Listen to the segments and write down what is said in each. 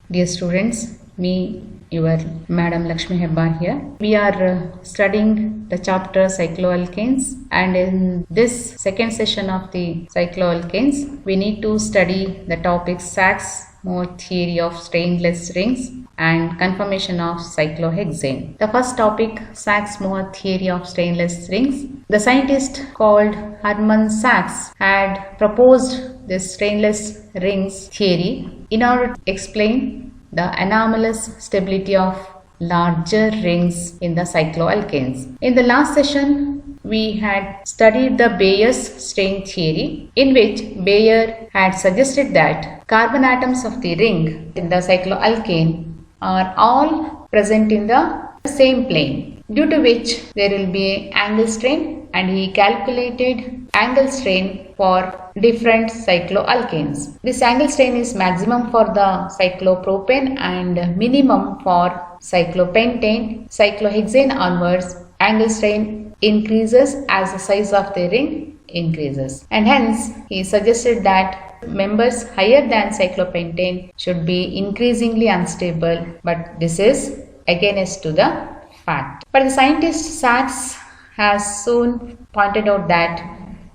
Dear students, me, your Madam Lakshmi Hebbar here. We are studying the chapter cycloalkanes, and in this second session of the cycloalkanes, we need to study the topics Sachs-Mohr theory of stainless rings and conformation of cyclohexane. The first topic, Sachs-Mohr theory of stainless rings. The scientist called Hermann Sachs had proposed this stainless rings theory in order to explain the anomalous stability of larger rings in the cycloalkanes. In the last session, we had studied the Bayer's stain theory, in which Bayer had suggested that carbon atoms of the ring in the cycloalkane are all present in the same plane, due to which there will be angle strain, and he calculated angle strain for different cycloalkanes. This angle strain is maximum for the cyclopropane and minimum for cyclopentane. Cyclohexane onwards, angle strain increases as the size of the ring increases, and hence he suggested that members higher than cyclopentane should be increasingly unstable, but this is against to the fact. But the scientist Sachs has soon pointed out that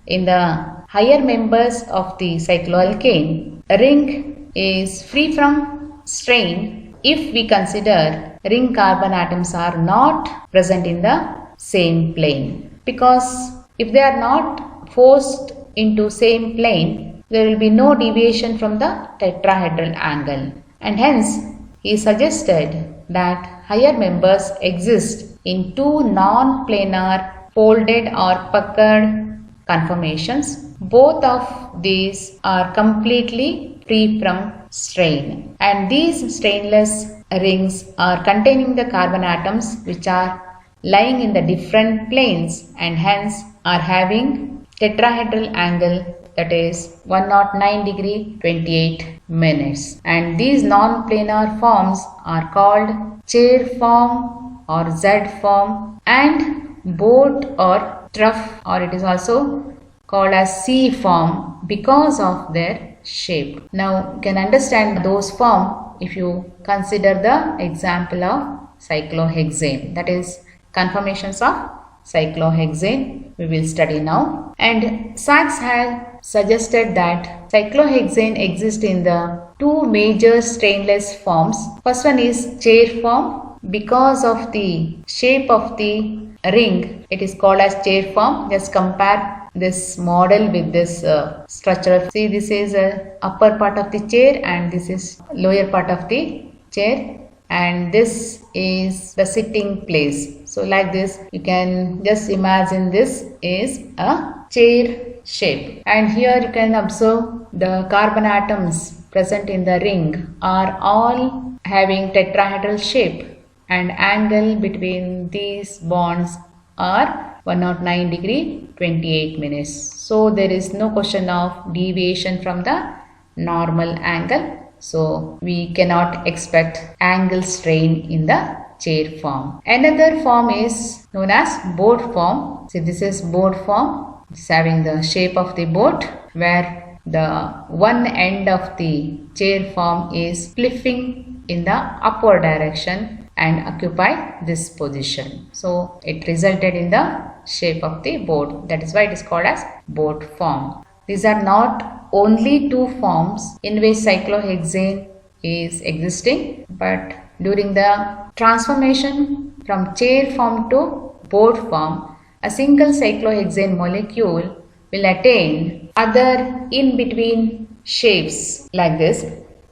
in the higher members of the cycloalkane, a ring is free from strain if we consider ring carbon atoms are not present in the same plane, because if they are not forced into same plane, there will be no deviation from the tetrahedral angle, and hence he suggested that higher members exist in two non-planar folded or puckered conformations. Both of these are completely free from strain, and these stainless rings are containing the carbon atoms which are lying in the different planes and hence are having tetrahedral angle, that is 109 degree 28 minutes, and these non-planar forms are called chair form or Z form and boat or trough, or it is also called as C form because of their shape. Now you can understand those form if you consider the example of cyclohexane, that is conformations of cyclohexane we will study now. And Sachs had suggested that cyclohexane exists in the two major stainless forms. First one is chair form. Because of the shape of the ring, it is called as chair form. Just compare this model with this structure. See, this is upper part of the chair and this is lower part of the chair, and this is the sitting place. So like this, you can just imagine this is a chair shape, and here you can observe the carbon atoms present in the ring are all having tetrahedral shape, and angle between these bonds are 109 degree 28 minutes. So there is no question of deviation from the normal angle. So we cannot expect angle strain in the chair form. Another form is known as boat form. See, this is boat form. It's having the shape of the boat, where the one end of the chair form is flipping in the upward direction and occupy this position. So it resulted in the shape of the boat. That is why it is called as boat form. These are not only two forms in which cyclohexane is existing, but during the transformation from chair form to boat form, a single cyclohexane molecule will attain other in between shapes like this.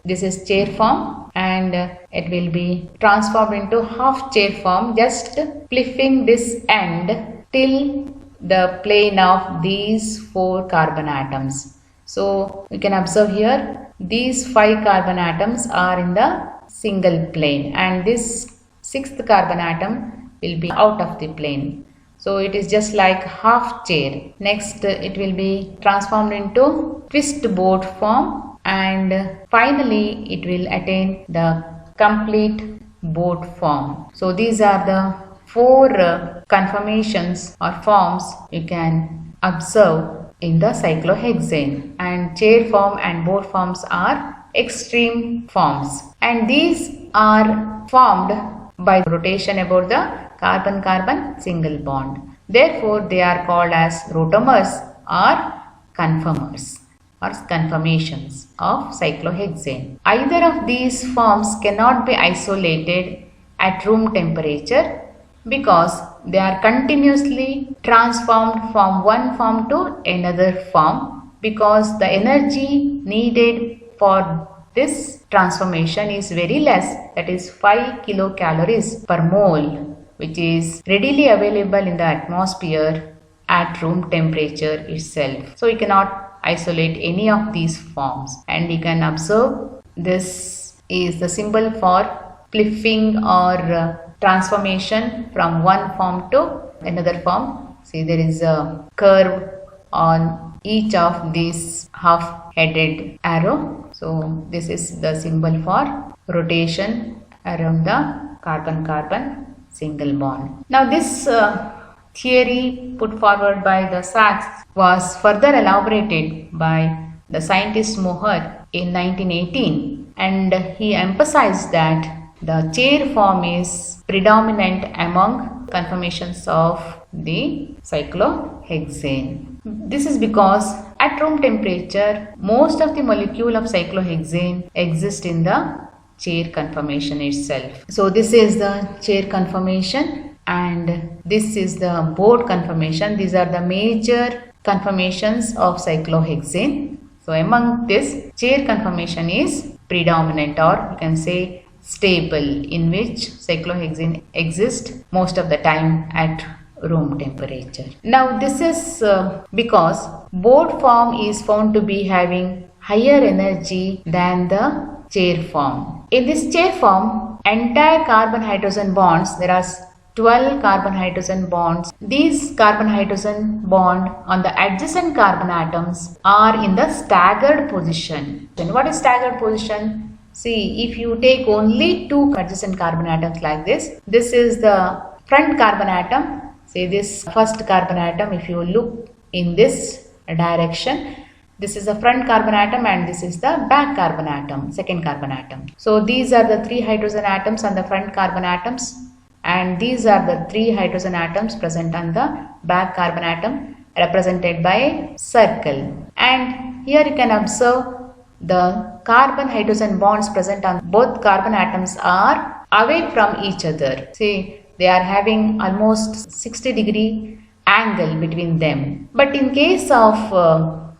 This is chair form, and it will be transformed into half chair form, just flipping this end till the plane of these four carbon atoms. So we can observe here these 5 carbon atoms are in the single plane, and this 6th carbon atom will be out of the plane. So it is just like half chair. Next it will be transformed into twist boat form, and finally it will attain the complete boat form. So these are the 4 conformations or forms you can observe in the cyclohexane, and chair form and boat forms are extreme forms, and these are formed by rotation about the carbon-carbon single bond. Therefore, they are called as rotamers or conformers or conformations of cyclohexane. Either of these forms cannot be isolated at room temperature because they are continuously transformed from one form to another form, because the energy needed for this transformation is very less, that is 5 kilocalories per mole, which is readily available in the atmosphere at room temperature itself. So you cannot isolate any of these forms, and you can observe this is the symbol for flipping or transformation from one form to another form. See, there is a curve on each of these half-headed arrow. So this is the symbol for rotation around the carbon-carbon single bond. Now this theory put forward by the Sachs was further elaborated by the scientist Mohr in 1918, and he emphasized that the chair form is predominant among conformations of the cyclohexane. This is because at room temperature, most of the molecule of cyclohexane exist in the chair conformation itself. So this is the chair conformation and this is the board conformation. These are the major conformations of cyclohexane. So among this, chair conformation is predominant, or you can say stable, in which cyclohexane exists most of the time at room temperature. Now this is because board form is found to be having higher energy than the chair form. In this chair form, entire carbon hydrogen bonds, there are 12 carbon hydrogen bonds. These carbon hydrogen bond on the adjacent carbon atoms are in the staggered position. Then what is staggered position? See, if you take only two adjacent carbon atoms like this, this is the front carbon atom. Say this first carbon atom, if you look in this direction, this is the front carbon atom and this is the back carbon atom, second carbon atom. So these are the three hydrogen atoms on the front carbon atoms, and these are the three hydrogen atoms present on the back carbon atom, represented by a circle. And here you can observe the carbon hydrogen bonds present on both carbon atoms are away from each other. See, they are having almost 60-degree angle between them. But in case of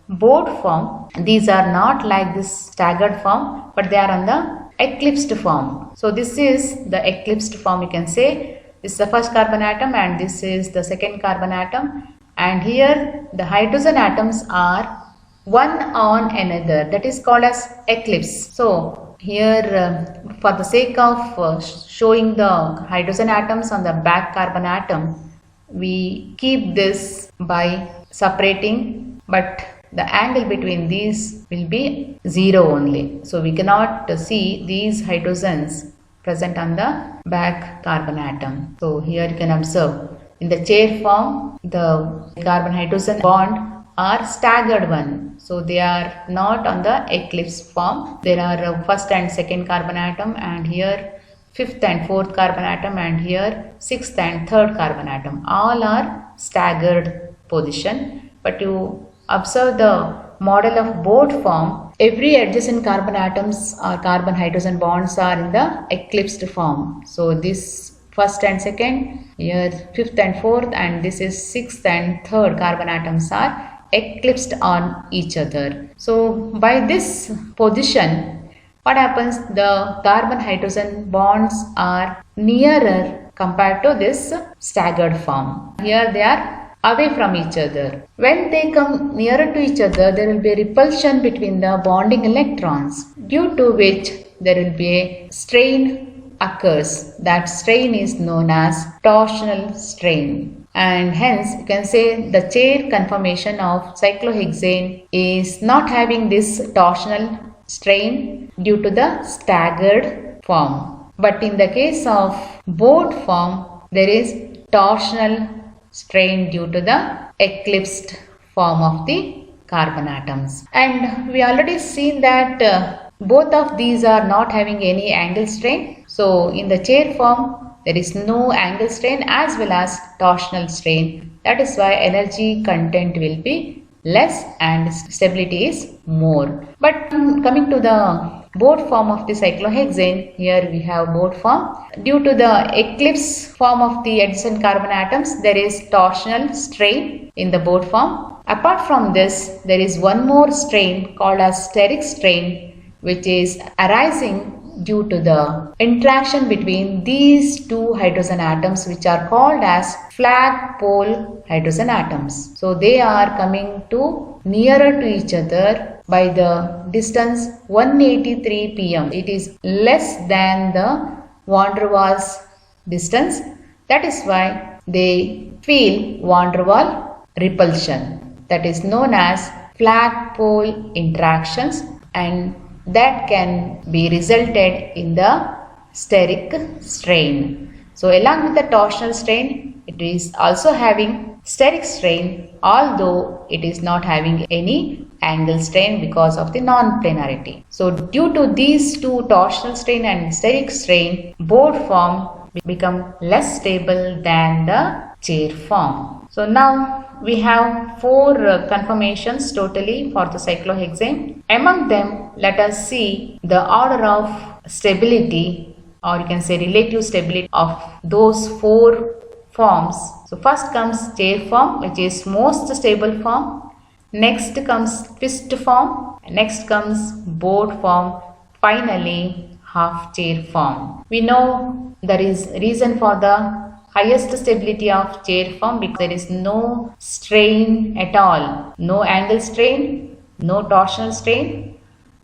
board form, these are not like this staggered form, but they are on the eclipsed form. So this is the eclipsed form, you can say. This is the first carbon atom and this is the second carbon atom. And here the hydrogen atoms are one on another, that is called as eclipse. So here for the sake of showing the hydrogen atoms on the back carbon atom, we keep this by separating, but the angle between these will be 0 only. So we cannot see these hydrogens present on the back carbon atom. So here you can observe in the chair form, the carbon hydrogen bond are staggered one. So they are not on the eclipse form. There are first and second carbon atom, and here fifth and fourth carbon atom, and here sixth and third carbon atom. All are staggered position. But you observe the model of board form, every adjacent carbon atoms or carbon hydrogen bonds are in the eclipsed form. So this first and second, here fifth and fourth, and this is sixth and third carbon atoms are eclipsed on each other. So by this position, what happens? The carbon hydrogen bonds are nearer compared to this staggered form. Here they are away from each other. When they come nearer to each other, there will be a repulsion between the bonding electrons, due to which there will be a strain occurs. That strain is known as torsional strain. And hence you can say the chair conformation of cyclohexane is not having this torsional strain due to the staggered form. But in the case of board form, there is torsional strain due to the eclipsed form of the carbon atoms. And we already seen that both of these are not having any angle strain. So in the chair form, there is no angle strain as well as torsional strain. That is why energy content will be less and stability is more. But coming to the board form of the cyclohexane, here we have board form. Due to the eclipse form of the adjacent carbon atoms, there is torsional strain in the board form. Apart from this, there is one more strain called as steric strain, which is arising due to the interaction between these two hydrogen atoms, which are called as flagpole hydrogen atoms. So they are coming to nearer to each other by the distance 183 pm. It is less than the van der Waals distance. That is why they feel van der Waal repulsion. That is known as flagpole interactions, and that can be resulted in the steric strain. So along with the torsional strain, it is also having steric strain, although it is not having any angle strain because of the non-planarity. So due to these two, torsional strain and steric strain, board form become less stable than the chair form. So now we have 4 conformations totally for the cyclohexane. Among them, let us see the order of stability, or you can say relative stability of those 4 forms. So first comes chair form, which is most stable form. Next comes twist form. Next comes board form. Finally, half chair form. We know there is reason for the highest stability of chair form because there is no strain at all. No angle strain, no torsional strain,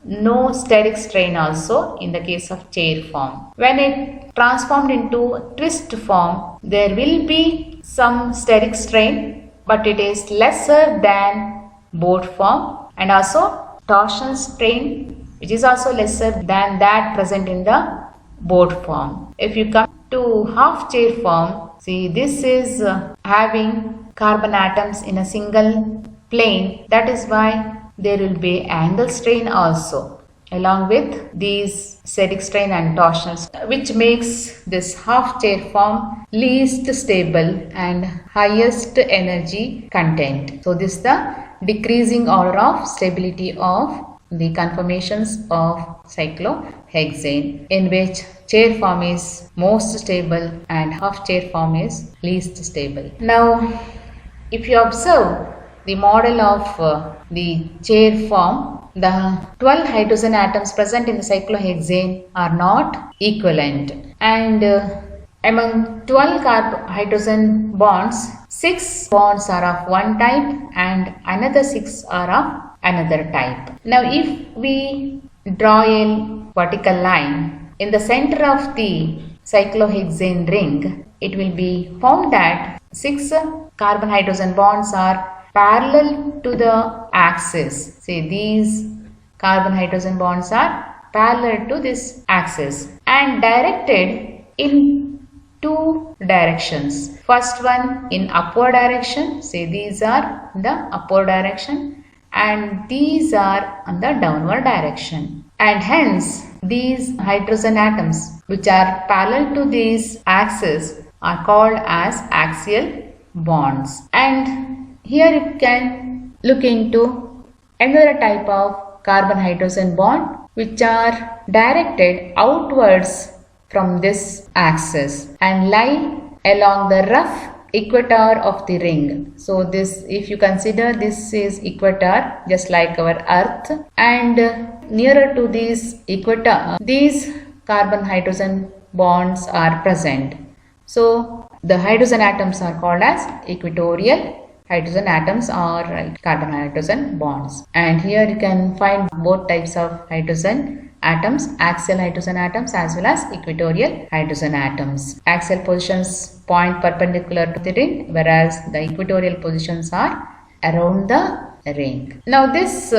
no steric strain also in the case of chair form. When it transformed into twist form, there will be some steric strain, but it is lesser than board form, and also torsional strain, which is also lesser than that present in the board form. If you come to half chair form, see, this is having carbon atoms in a single plane. That is why there will be angle strain also along with these steric strain and torsional strain, which makes this half chair form least stable and highest energy content. So this is the decreasing order of stability of the conformations of cyclohexane, in which chair form is most stable and half chair form is least stable. Now, if you observe the model of the chair form, the 12 hydrogen atoms present in the cyclohexane are not equivalent, and among 12 hydrogen bonds, 6 bonds are of one type and another 6 are of another type. Now, if we draw a vertical line in the center of the cyclohexane ring, it will be found that 6 carbon hydrogen bonds are parallel to the axis. See, these carbon hydrogen bonds are parallel to this axis and directed in 2 directions. First one in upward direction. See, these are the upward direction and these are on the downward direction. And hence, these hydrogen atoms which are parallel to this axis are called as axial bonds. And here you can look into another type of carbon hydrogen bond which are directed outwards from this axis and lie along the rough equator of the ring. So this, if you consider this is equator just like our earth, and nearer to this equator these carbon hydrogen bonds are present. So the hydrogen atoms are called as equatorial hydrogen atoms or carbon hydrogen bonds. And here you can find both types of hydrogen atoms, axial hydrogen atoms as well as equatorial hydrogen atoms. Axial positions point perpendicular to the ring, whereas the equatorial positions are around the ring. Now this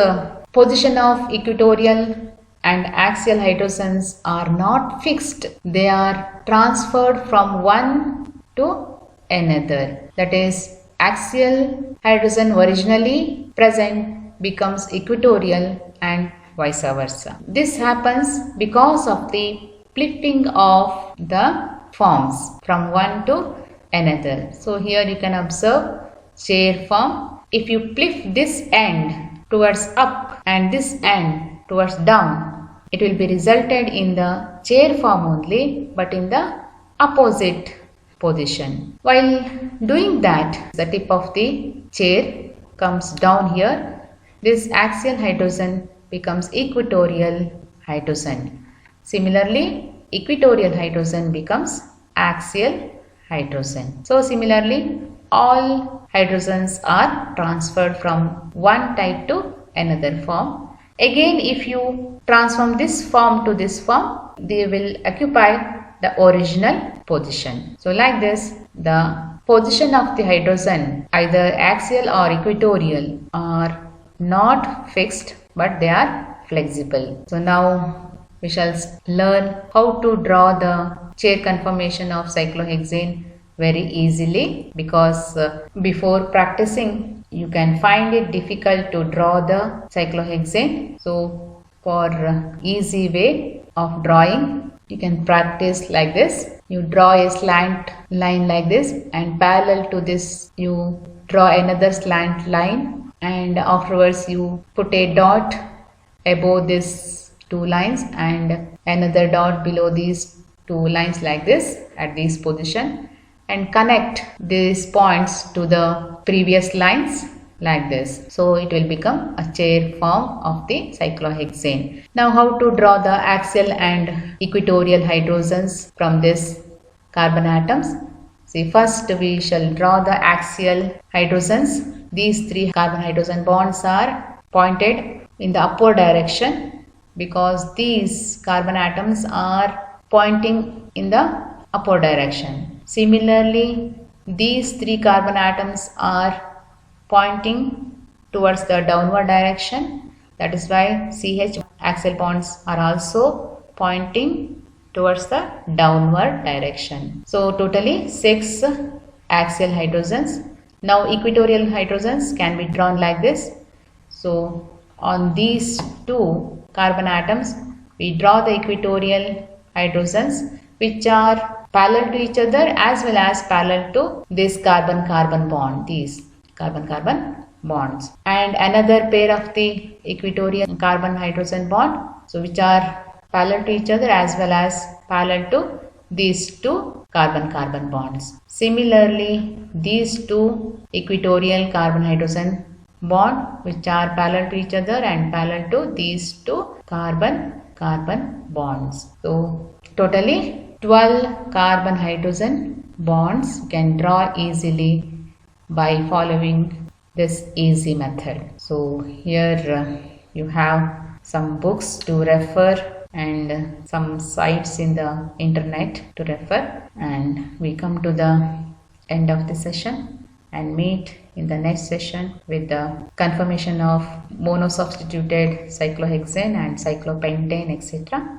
position of equatorial and axial hydrogens are not fixed. They are transferred from one to another. That is, axial hydrogen originally present becomes equatorial and vice versa. This happens because of the flipping of the forms from one to another. So here you can observe chair form. If you flip this end towards up and this end towards down, it will be resulted in the chair form only, but in the opposite position. While doing that, the tip of the chair comes down here. This axial hydrogen becomes equatorial hydrogen. Similarly, equatorial hydrogen becomes axial hydrogen. So similarly, all hydrogens are transferred from one type to another form. Again, if you transform this form to this form, they will occupy the original position. So like this, the position of the hydrogen, either axial or equatorial, are not fixed, but they are flexible. So now we shall learn how to draw the chair conformation of cyclohexane very easily, because before practicing you can find it difficult to draw the cyclohexane. So for easy way of drawing, you can practice like this. You draw a slant line like this, and parallel to this you draw another slant line, and afterwards you put a dot above these two lines and another dot below these two lines like this at this position, and connect these points to the previous lines like this. So it will become a chair form of the cyclohexane. Now how to draw the axial and equatorial hydrogens from this carbon atoms? See, first we shall draw the axial hydrogens. These three carbon hydrogen bonds are pointed in the upward direction because these carbon atoms are pointing in the upward direction. Similarly, these three carbon atoms are pointing towards the downward direction. That is why CH axial bonds are also pointing towards the downward direction. So totally 6 axial hydrogens. Now equatorial hydrogens can be drawn like this. So on these two carbon atoms, we draw the equatorial hydrogens which are parallel to each other as well as parallel to this carbon-carbon bond, these carbon-carbon bonds, and another pair of the equatorial carbon hydrogen bond, so which are parallel to each other as well as parallel to these two carbon-carbon bonds. Similarly, these two equatorial carbon hydrogen bond which are parallel to each other and parallel to these two carbon-carbon bonds. So totally 12 carbon hydrogen bonds you can draw easily by following this easy method. So here you have some books to refer and some sites in the internet to refer, and we come to the end of the session and meet in the next session with the conformation of monosubstituted cyclohexane and cyclopentane, etc.